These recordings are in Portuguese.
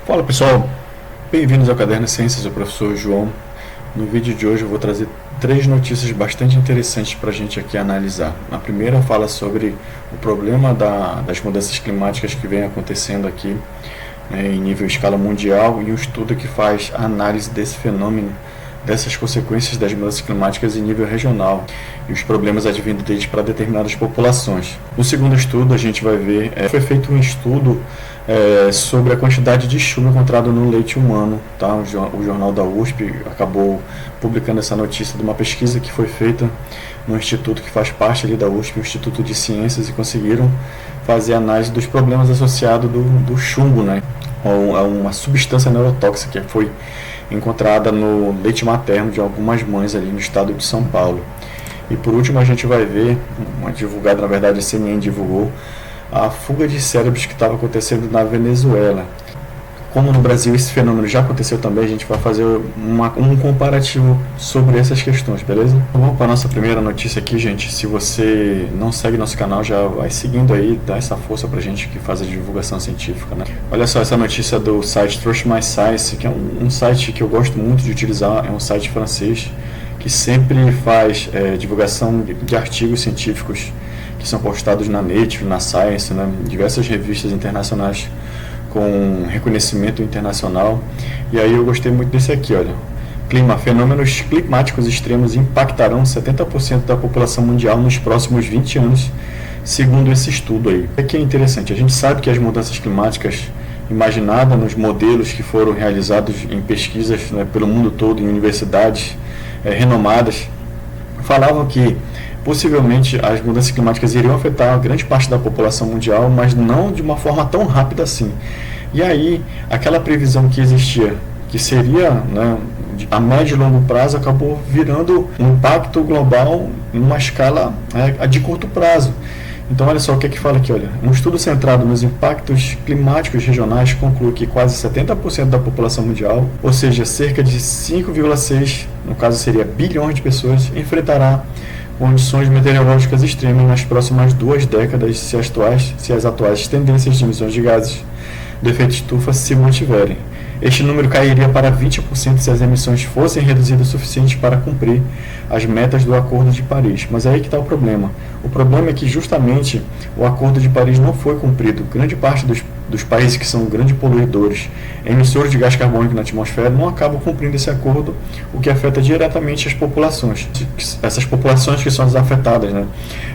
Fala pessoal, bem-vindos ao Caderno Ciências do Professor João. No vídeo de hoje eu vou trazer três notícias bastante interessantes para a gente aqui analisar. A primeira fala sobre o problema das mudanças climáticas que vem acontecendo aqui, em nível escala mundial, e um estudo que faz a análise desse fenômeno, dessas consequências das mudanças climáticas em nível regional e os problemas advindos deles para determinadas populações. No segundo estudo a gente vai ver, foi feito um estudo sobre a quantidade de chuva encontrada no leite humano, tá? O jornal da USP acabou publicando essa notícia de uma pesquisa que foi feita no instituto que faz parte ali da USP, o Instituto de Ciências, e conseguiram fazer análise dos problemas associados do chumbo, né? Uma substância neurotóxica que foi encontrada no leite materno de algumas mães ali no estado de São Paulo. E por último a gente vai ver, divulgada, na verdade a CNN divulgou, a fuga de cérebros que estava acontecendo na Venezuela. Como no Brasil esse fenômeno já aconteceu também, a gente vai fazer um comparativo sobre essas questões, beleza? Vamos para a nossa primeira notícia aqui, gente. Se você não segue nosso canal, já vai seguindo aí, dá essa força pra gente que faz a divulgação científica, né? Olha só essa notícia do site Trust My Science, que é um site que eu gosto muito de utilizar, é um site francês que sempre faz divulgação de artigos científicos que são postados na Nature, na Science, né, diversas revistas internacionais com reconhecimento internacional. E aí eu gostei muito desse aqui, olha. Fenômenos climáticos extremos impactarão 70% da população mundial nos próximos 20 anos, segundo esse estudo aí. O que é interessante, a gente sabe que as mudanças climáticas imaginadas nos modelos que foram realizados em pesquisas, né, pelo mundo todo, em universidades renomadas, falavam que possivelmente as mudanças climáticas iriam afetar grande parte da população mundial, mas não de uma forma tão rápida assim. E aí, aquela previsão que existia, que seria, né, a médio e longo prazo, acabou virando um impacto global em uma escala de curto prazo. Então, olha só o que é que fala aqui, olha. Um estudo centrado nos impactos climáticos regionais conclui que quase 70% da população mundial, ou seja, cerca de 5,6, no caso seria bilhões de pessoas, enfrentará condições meteorológicas extremas nas próximas 2 décadas se as atuais tendências de emissões de gases do efeito estufa se mantiverem. Este número cairia para 20% se as emissões fossem reduzidas o suficiente para cumprir as metas do Acordo de Paris. Mas aí que está o problema. O problema é que justamente o Acordo de Paris não foi cumprido. Grande parte dos países que são grandes poluidores, emissores de gás carbônico na atmosfera, não acabam cumprindo esse acordo, o que afeta diretamente as populações, essas populações que são as afetadas, né?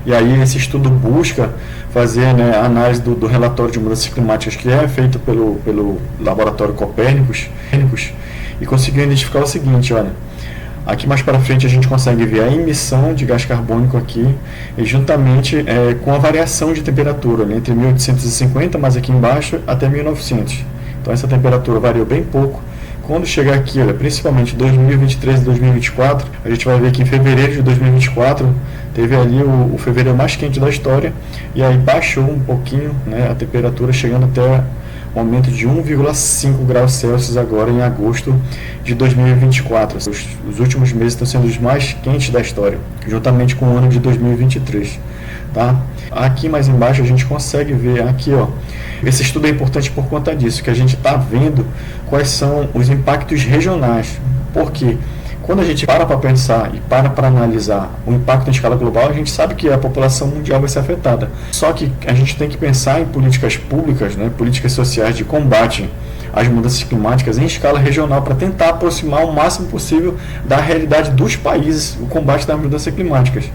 E aí esse estudo busca fazer, né, a análise do relatório de mudanças climáticas que é feito pelo laboratório Copérnicos e conseguiu identificar o seguinte, olha. Aqui mais para frente a gente consegue ver a emissão de gás carbônico aqui, e juntamente com a variação de temperatura, né, entre 1850, mais aqui embaixo, até 1900. Então essa temperatura variou bem pouco. Quando chegar aqui, olha, principalmente 2023 e 2024, a gente vai ver que em fevereiro de 2024 teve ali o fevereiro mais quente da história, e aí baixou um pouquinho, né, a temperatura, chegando até um aumento de 1,5 graus Celsius agora em agosto de 2024. Os últimos meses estão sendo os mais quentes da história, juntamente com o ano de 2023. Tá? Aqui mais embaixo a gente consegue ver aqui, ó, esse estudo é importante por conta disso, que a gente está vendo quais são os impactos regionais. Por quê? Quando a gente para pensar e para analisar o impacto em escala global, a gente sabe que a população mundial vai ser afetada. Só que a gente tem que pensar em políticas públicas, né, políticas sociais de combate às mudanças climáticas em escala regional, para tentar aproximar o máximo possível da realidade dos países o combate das mudanças climáticas.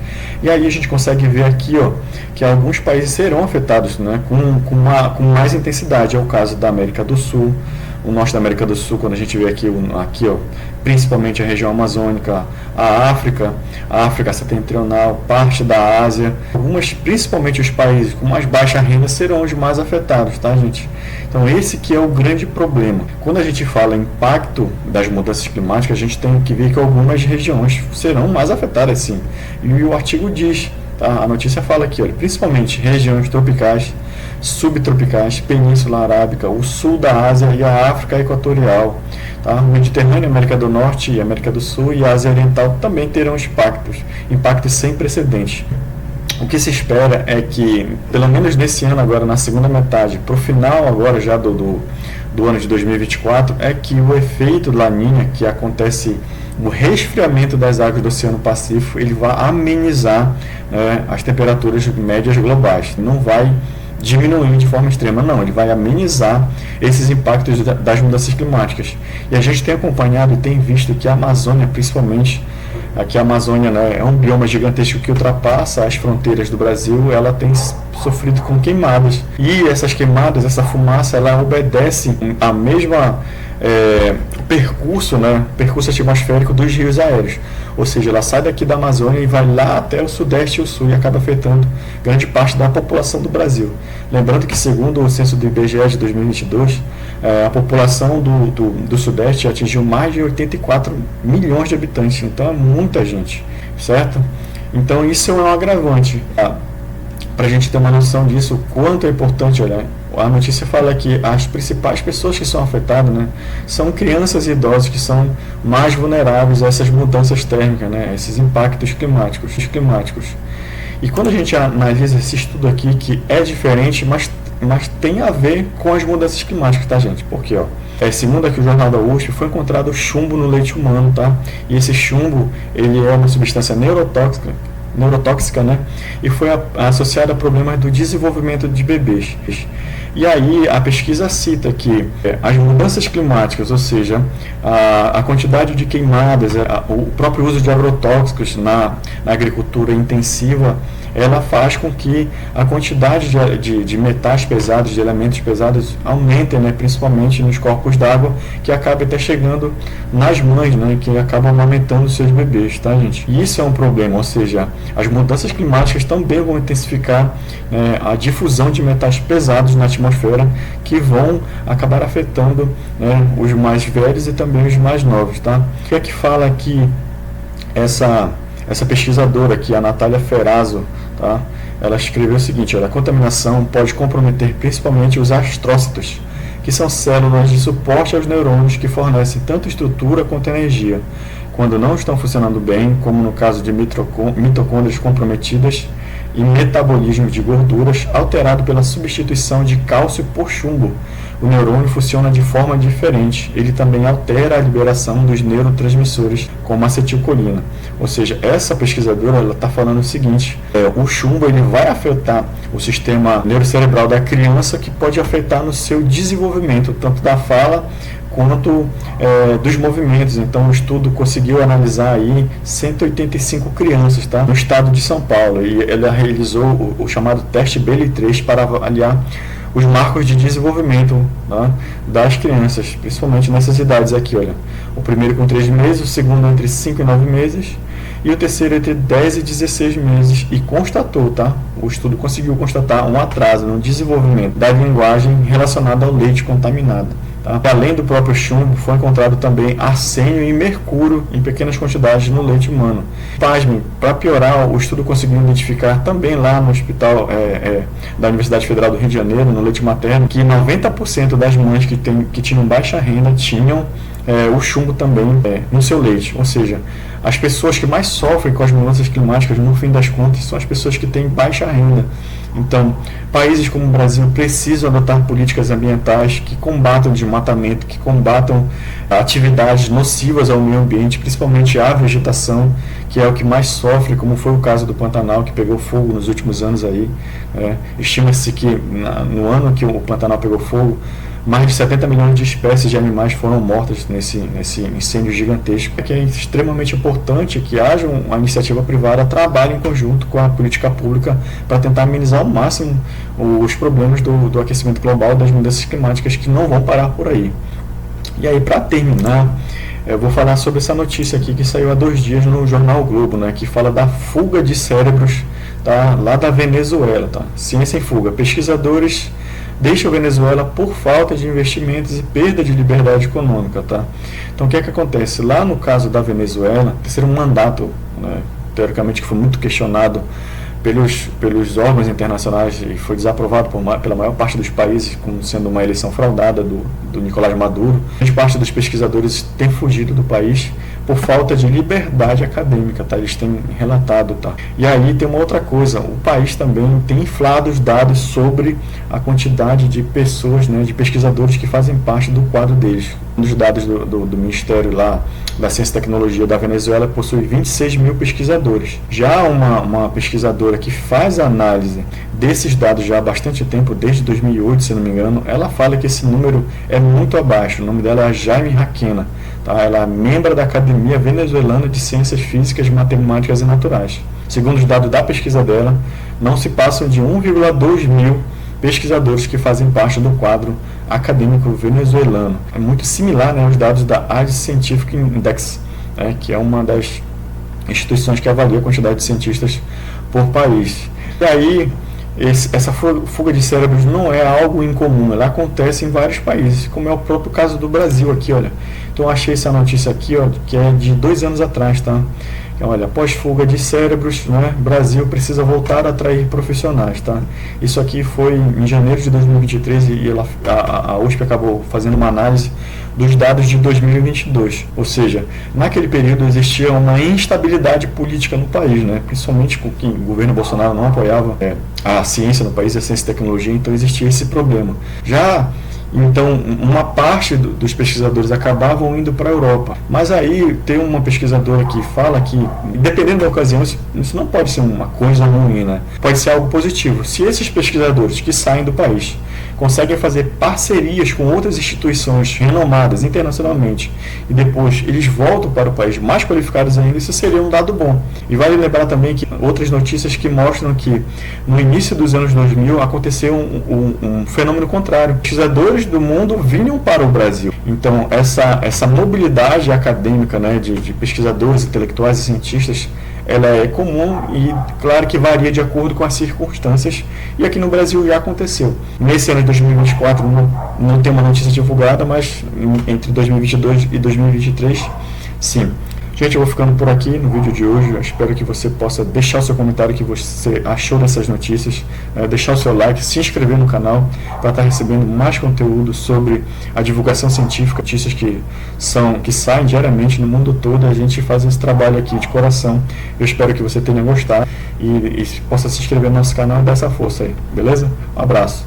E aí a gente consegue ver aqui, ó, que alguns países serão afetados, né, com mais intensidade. É o caso da América do Sul, o norte da América do Sul, quando a gente vê aqui, ó, principalmente a região amazônica, a África setentrional, parte da Ásia. Principalmente os países com mais baixa renda serão os mais afetados, tá, gente? Então esse que é o grande problema. Quando a gente fala em impacto das mudanças climáticas, a gente tem que ver que algumas regiões serão mais afetadas, sim. E o artigo diz, tá? A notícia fala aqui, olha, principalmente regiões tropicais, subtropicais, Península Arábica, o sul da Ásia e a África Equatorial, tá? O Mediterrâneo, América do Norte e América do Sul e a Ásia Oriental também terão impactos sem precedentes. O que se espera é que, pelo menos nesse ano agora, na segunda metade, para o final agora já do do ano de 2024 é que o efeito La Niña, que acontece o resfriamento das águas do Oceano Pacífico, ele vai amenizar, né, as temperaturas médias globais. Não vai diminuir de forma extrema, não. Ele vai amenizar esses impactos das mudanças climáticas. E a gente tem acompanhado e tem visto que a Amazônia, principalmente, aqui a Amazônia, né, é um bioma gigantesco que ultrapassa as fronteiras do Brasil, ela tem sofrido com queimadas. E essas queimadas, essa fumaça, ela obedece a mesma percurso, né, percurso atmosférico dos rios aéreos. Ou seja, ela sai daqui da Amazônia e vai lá até o sudeste e o sul e acaba afetando grande parte da população do Brasil. Lembrando que, segundo o censo do IBGE de 2022, a população do sudeste atingiu mais de 84 milhões de habitantes. Então é muita gente, certo? Então isso é um agravante. Para a gente ter uma noção disso, o quanto é importante olhar. A notícia fala que as principais pessoas que são afetadas, né, são crianças e idosos, que são mais vulneráveis a essas mudanças térmicas, né, esses impactos climáticos. E quando a gente analisa esse estudo aqui, que é diferente, mas tem a ver com as mudanças climáticas, tá, gente? Porque, segundo aqui o Jornal da USP, foi encontrado chumbo no leite humano, tá? E esse chumbo, ele é uma substância neurotóxica, né? E foi associada a problemas do desenvolvimento de bebês. E aí a pesquisa cita que as mudanças climáticas, ou seja, a quantidade de queimadas, o próprio uso de agrotóxicos na agricultura intensiva, ela faz com que a quantidade de metais pesados, de elementos pesados, aumentem, né, principalmente nos corpos d'água, que acaba até chegando nas mães, né, que acabam amamentando seus bebês, tá, gente? E isso é um problema, ou seja, as mudanças climáticas também vão intensificar a difusão de metais pesados na atmosfera, que vão acabar afetando, né, os mais velhos e também os mais novos, tá? O que é que fala aqui essa pesquisadora aqui, a Natália Ferrazzo, tá? Ela escreveu o seguinte: a contaminação pode comprometer principalmente os astrócitos, que são células de suporte aos neurônios que fornecem tanto estrutura quanto energia. Quando não estão funcionando bem, como no caso de mitocôndrias comprometidas e metabolismo de gorduras alterado pela substituição de cálcio por chumbo, o neurônio funciona de forma diferente. Ele também altera a liberação dos neurotransmissores, como a acetilcolina. Ou seja, essa pesquisadora está falando o seguinte: o chumbo ele vai afetar o sistema neurocerebral da criança, que pode afetar no seu desenvolvimento, tanto da fala quanto dos movimentos. Então o estudo conseguiu analisar aí 185 crianças, tá, no estado de São Paulo, e ela realizou o chamado teste Bayley-3 para avaliar os marcos de desenvolvimento, tá, das crianças, principalmente nessas idades aqui, olha. O primeiro com 3 meses, o segundo entre 5 e 9 meses, e o terceiro entre 10 e 16 meses, e constatou, tá? O estudo conseguiu constatar um atraso no desenvolvimento da linguagem relacionada ao leite contaminado. Tá? Além do próprio chumbo, foi encontrado também arsênio e mercúrio em pequenas quantidades no leite humano. Pasmem, para piorar, o estudo conseguiu identificar também lá no hospital da Universidade Federal do Rio de Janeiro, no leite materno, que 90% das mães que tinham baixa renda tinham o chumbo também no seu leite. Ou seja, as pessoas que mais sofrem com as mudanças climáticas, no fim das contas, são as pessoas que têm baixa renda. Então, países como o Brasil precisam adotar políticas ambientais que combatam o desmatamento, que combatam atividades nocivas ao meio ambiente, principalmente a vegetação, que é o que mais sofre, como foi o caso do Pantanal, que pegou fogo nos últimos anos aí. Estima-se que no ano que o Pantanal pegou fogo, mais de 70 milhões de espécies de animais foram mortas nesse incêndio gigantesco. É que é extremamente importante que haja uma iniciativa privada, trabalhe em conjunto com a política pública para tentar amenizar ao máximo os problemas do aquecimento global, das mudanças climáticas, que não vão parar por aí. E aí, para terminar, eu vou falar sobre essa notícia aqui que saiu há 2 dias no jornal o Globo, né, que fala da fuga de cérebros, tá, lá da Venezuela. Tá? Ciência em fuga. Pesquisadores deixa a Venezuela por falta de investimentos e perda de liberdade econômica, tá? Então, o que é que acontece? Lá no caso da Venezuela, terceiro mandato, né, teoricamente, que foi muito questionado pelos órgãos internacionais e foi desaprovado pela maior parte dos países, como sendo uma eleição fraudada do Nicolás Maduro. Grande parte dos pesquisadores tem fugido do país por falta de liberdade acadêmica, tá? Eles têm relatado, tá? E aí tem uma outra coisa, o país também tem inflado os dados sobre a quantidade de pessoas, né, de pesquisadores que fazem parte do quadro deles. Um dos dados do Ministério lá da Ciência e Tecnologia da Venezuela possui 26 mil pesquisadores. Já uma pesquisadora que faz a análise desses dados já há bastante tempo, desde 2008, se não me engano, ela fala que esse número é muito abaixo. O nome dela é Jaime Raquena. Tá? Ela é membro da Academia Venezuelana de Ciências Físicas, Matemáticas e Naturais. Segundo os dados da pesquisa dela, não se passam de 1,2 mil pesquisadores que fazem parte do quadro acadêmico venezuelano. É muito similar, né, aos dados da Age Scientific Index, né, que é uma das instituições que avalia a quantidade de cientistas por país. E aí, essa fuga de cérebros não é algo incomum, ela acontece em vários países, como é o próprio caso do Brasil aqui, olha. Então eu achei essa notícia aqui, ó, que é de 2 anos atrás, tá? Olha, após fuga de cérebros, né, Brasil precisa voltar a atrair profissionais, tá? Isso aqui foi em janeiro de 2023 e a USP acabou fazendo uma análise dos dados de 2022. Ou seja, naquele período existia uma instabilidade política no país, né? Principalmente porque o governo Bolsonaro não apoiava a ciência no país, a ciência e tecnologia, então existia esse problema. Então, uma parte dos pesquisadores acabavam indo para a Europa. Mas aí tem uma pesquisadora que fala que, dependendo da ocasião, isso não pode ser uma coisa ruim, né? Pode ser algo positivo. Se esses pesquisadores que saem do país conseguem fazer parcerias com outras instituições renomadas internacionalmente e depois eles voltam para o país mais qualificados ainda, isso seria um dado bom. E vale lembrar também que outras notícias que mostram que no início dos anos 2000 aconteceu um fenômeno contrário. Pesquisadores do mundo vinham para o Brasil. Então essa mobilidade acadêmica, né, de pesquisadores, intelectuais e cientistas, ela é comum e claro que varia de acordo com as circunstâncias, e aqui no Brasil já aconteceu. Nesse ano de 2024 não tem uma notícia divulgada, mas entre 2022 e 2023 sim. Gente, eu vou ficando por aqui no vídeo de hoje. Eu espero que você possa deixar o seu comentário, que você achou dessas notícias, deixar o seu like, se inscrever no canal para estar recebendo mais conteúdo sobre a divulgação científica, notícias que saem diariamente no mundo todo. A gente faz esse trabalho aqui de coração. Eu espero que você tenha gostado e possa se inscrever no nosso canal e dar essa força aí, beleza? Um abraço.